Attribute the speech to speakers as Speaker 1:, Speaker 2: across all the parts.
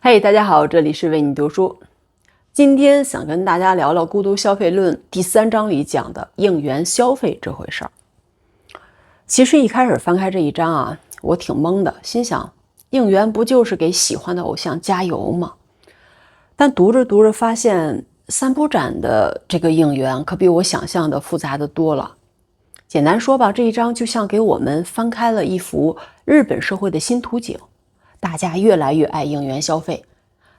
Speaker 1: 嘿，大家好，这里是为你读书。今天想跟大家聊聊《孤独消费论》第3章里讲的应援消费这回事儿。其实一开始翻开这一章啊，我挺懵的，心想应援不就是给喜欢的偶像加油吗？但读着读着发现，三浦展的这个应援可比我想象的复杂的多了。简单说吧，这一章就像给我们翻开了一幅日本社会的新图景，大家越来越爱应援消费。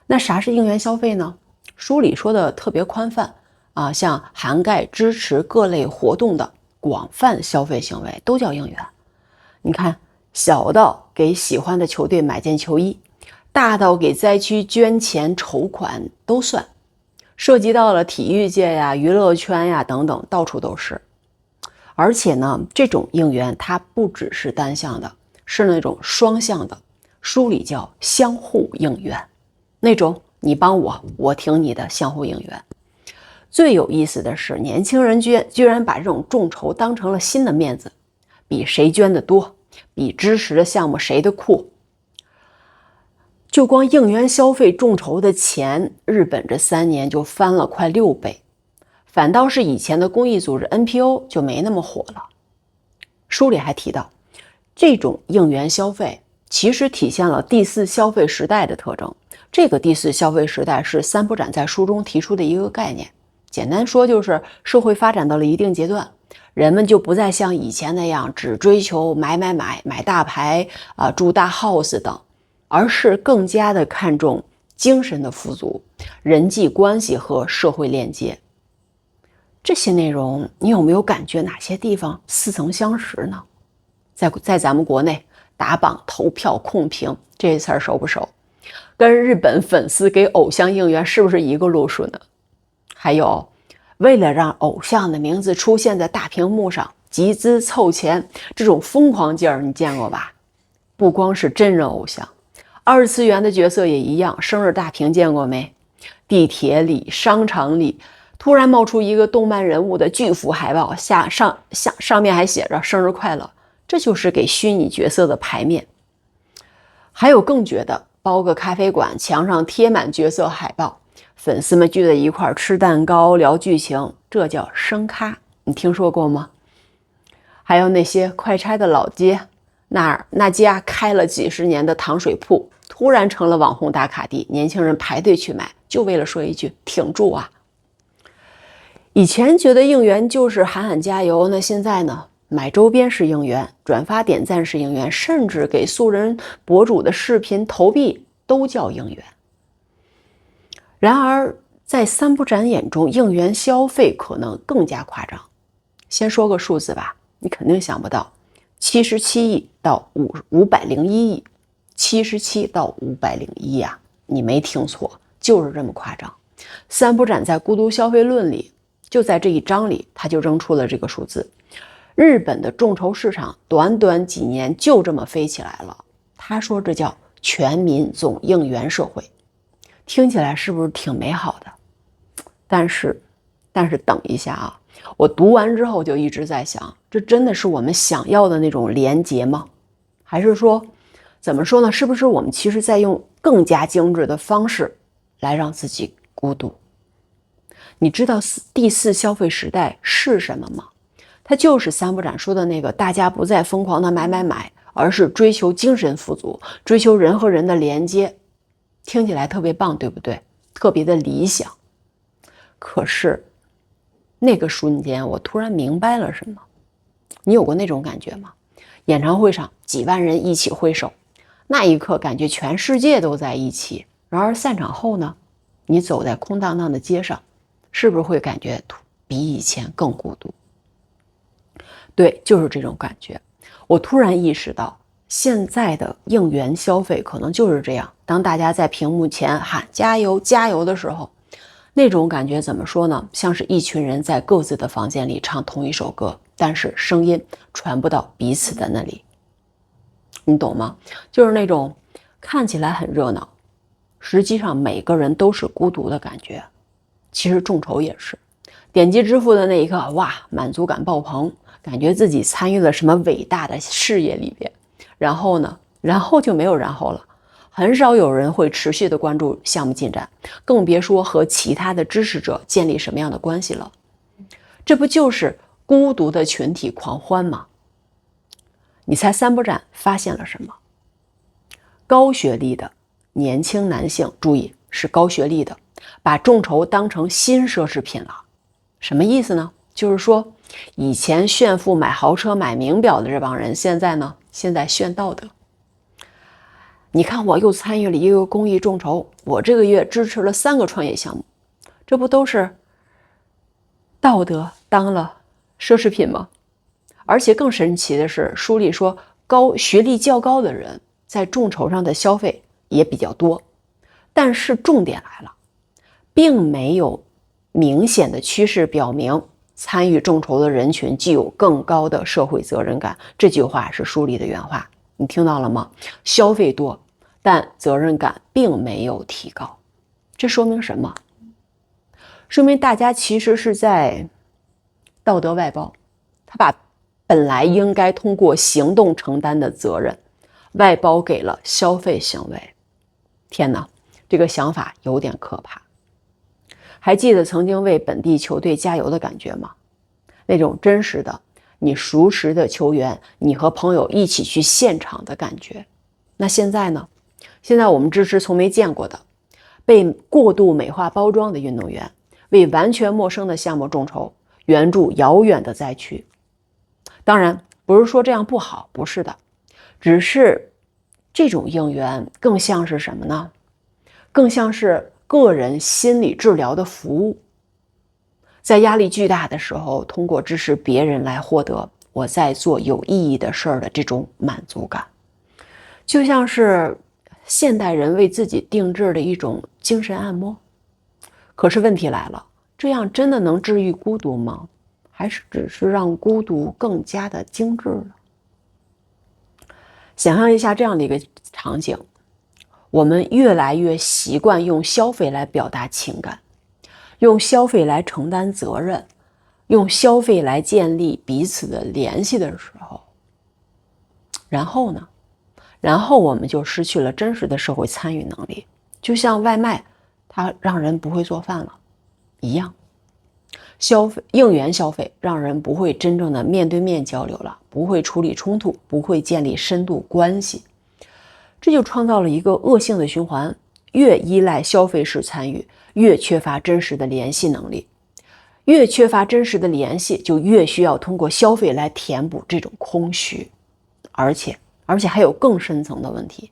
Speaker 1: 那啥是应援消费呢？书里说的特别宽泛啊，像涵盖支持各类活动的广泛消费行为都叫应援。你看，小到给喜欢的球队买件球衣，大到给灾区捐钱筹款都算，涉及到了体育界呀、娱乐圈呀等等，到处都是。而且呢，这种应援它不只是单向的，是那种双向的，书里叫相互应援，那种你帮我，我挺你的相互应援。最有意思的是，年轻人居然把这种众筹当成了新的面子，比谁捐的多，比支持的项目谁的酷。就光应援消费众筹的钱，日本这3年就翻了快6倍。反倒是以前的公益组织 NPO 就没那么火了。书里还提到，这种应援消费其实体现了第4消费时代的特征。这个第4消费时代是三浦展在书中提出的一个概念，简单说就是社会发展到了一定阶段，人们就不再像以前那样只追求买大牌住大 house 等，而是更加的看重精神的富足、人际关系和社会链接。这些内容你有没有感觉哪些地方似曾相识呢？在咱们国内打榜、投票、控评这些词儿熟不熟？跟日本粉丝给偶像应援是不是一个路数呢？还有，为了让偶像的名字出现在大屏幕上，集资凑钱，这种疯狂劲儿你见过吧？不光是真人偶像，2次元的角色也一样。生日大屏见过没？地铁里、商场里突然冒出一个动漫人物的巨幅海报，上面还写着生日快乐，这就是给虚拟角色的牌面。还有更绝的，包个咖啡馆，墙上贴满角色海报，粉丝们聚在一块吃蛋糕聊剧情，这叫生咖，你听说过吗？还有那些快拆的老街，那家开了几十年的糖水铺突然成了网红打卡地，年轻人排队去买，就为了说一句挺住啊。以前觉得应援就是喊喊加油，那现在呢？买周边是应援，转发点赞是应援，甚至给素人博主的视频投币都叫应援。然而在三浦展眼中，应援消费可能更加夸张。先说个数字吧，你肯定想不到，77亿到501亿，77到501亿啊，你没听错，就是这么夸张。三浦展在《孤独消费论》里，就在这一章里，他就扔出了这个数字。日本的众筹市场短短几年就这么飞起来了。他说这叫全民总应援社会，听起来是不是挺美好的？但是等一下啊，我读完之后就一直在想，这真的是我们想要的那种连结吗？还是说，怎么说呢？是不是我们其实在用更加精致的方式来让自己孤独？你知道第4消费时代是什么吗？它就是三浦展说的那个，大家不再疯狂的买，而是追求精神富足，追求人和人的连接。听起来特别棒，对不对？特别的理想。可是那个瞬间我突然明白了什么。你有过那种感觉吗？演唱会上几万人一起挥手，那一刻感觉全世界都在一起。然而散场后呢，你走在空荡荡的街上，是不是会感觉比以前更孤独？对，就是这种感觉。我突然意识到，现在的应援消费可能就是这样。当大家在屏幕前喊加油加油的时候，那种感觉怎么说呢？像是一群人在各自的房间里唱同一首歌，但是声音传不到彼此的那里。你懂吗？就是那种看起来很热闹，实际上每个人都是孤独的感觉。其实众筹也是，点击支付的那一刻，哇，满足感爆棚，感觉自己参与了什么伟大的事业里边。然后呢？然后就没有然后了，很少有人会持续的关注项目进展，更别说和其他的支持者建立什么样的关系了。这不就是孤独的群体狂欢吗？你猜三波站发现了什么？高学历的年轻男性，注意是高学历的，把众筹当成新奢侈品了。什么意思呢？就是说以前炫富买豪车买名表的这帮人，现在炫道德。你看我又参与了一个公益众筹，我这个月支持了3个创业项目，这不都是道德当了奢侈品吗？而且更神奇的是，书里说学历较高的人在众筹上的消费也比较多，但是重点来了，并没有明显的趋势表明参与众筹的人群具有更高的社会责任感。这句话是书里的原话，你听到了吗？消费多，但责任感并没有提高。这说明什么？说明大家其实是在道德外包，他把本来应该通过行动承担的责任外包给了消费行为。天哪，这个想法有点可怕。还记得曾经为本地球队加油的感觉吗？那种真实的你熟识的球员，你和朋友一起去现场的感觉。那现在呢？现在我们支持从没见过的被过度美化包装的运动员，为完全陌生的项目众筹，援助遥远的灾区。当然不是说这样不好，不是的，只是这种应援更像是什么呢？更像是个人心理治疗的服务。在压力巨大的时候，通过支持别人来获得我在做有意义的事儿的这种满足感，就像是现代人为自己定制的一种精神按摩。可是问题来了，这样真的能治愈孤独吗？还是只是让孤独更加的精致呢？想象一下这样的一个场景，我们越来越习惯用消费来表达情感，用消费来承担责任，用消费来建立彼此的联系的时候，然后呢？然后我们就失去了真实的社会参与能力，就像外卖它让人不会做饭了一样。应援消费让人不会真正的面对面交流了，不会处理冲突，不会建立深度关系。这就创造了一个恶性的循环，越依赖消费式参与，越缺乏真实的联系能力，越缺乏真实的联系，就越需要通过消费来填补这种空虚。而且还有更深层的问题，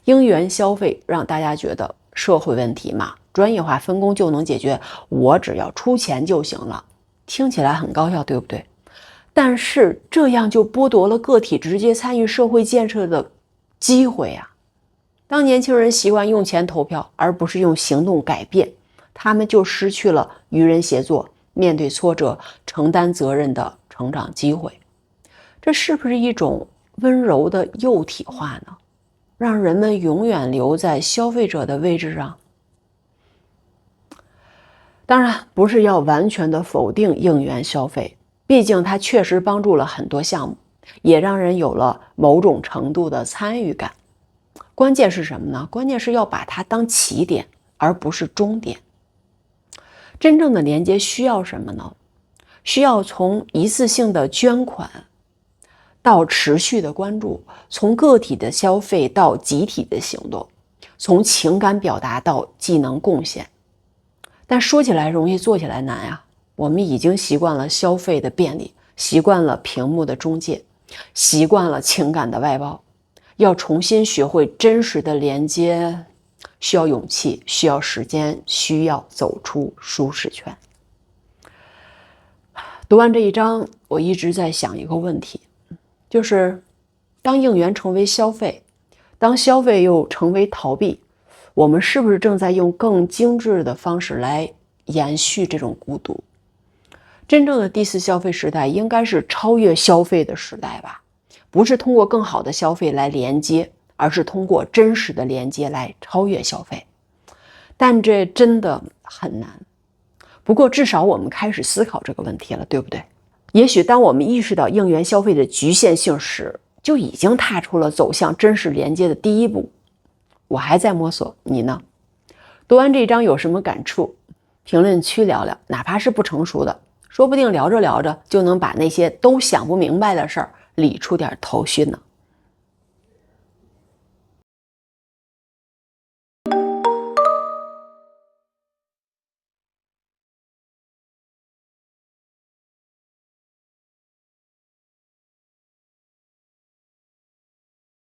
Speaker 1: 应援消费让大家觉得社会问题嘛，专业化分工就能解决，我只要出钱就行了，听起来很高效，对不对？但是这样就剥夺了个体直接参与社会建设的机会啊！当年轻人习惯用钱投票，而不是用行动改变，他们就失去了与人协作、面对挫折、承担责任的成长机会。这是不是一种温柔的幼体化呢？让人们永远留在消费者的位置上？当然不是要完全的否定应援消费，毕竟它确实帮助了很多项目，也让人有了某种程度的参与感。关键是什么呢？关键是要把它当起点，而不是终点。真正的连接需要什么呢？需要从一次性的捐款到持续的关注，从个体的消费到集体的行动，从情感表达到技能贡献。但说起来容易，做起来难呀。我们已经习惯了消费的便利，习惯了屏幕的中介，习惯了情感的外包。要重新学会真实的连接，需要勇气，需要时间，需要走出舒适圈。读完这一章，我一直在想一个问题，就是当应援成为消费，当消费又成为逃避，我们是不是正在用更精致的方式来延续这种孤独？真正的第四消费时代应该是超越消费的时代吧，不是通过更好的消费来连接，而是通过真实的连接来超越消费。但这真的很难。不过至少我们开始思考这个问题了，对不对？也许当我们意识到应援消费的局限性时，就已经踏出了走向真实连接的第一步。我还在摸索，你呢？读完这章有什么感触？评论区聊聊，哪怕是不成熟的，说不定聊着聊着就能把那些都想不明白的事儿理出点头绪呢。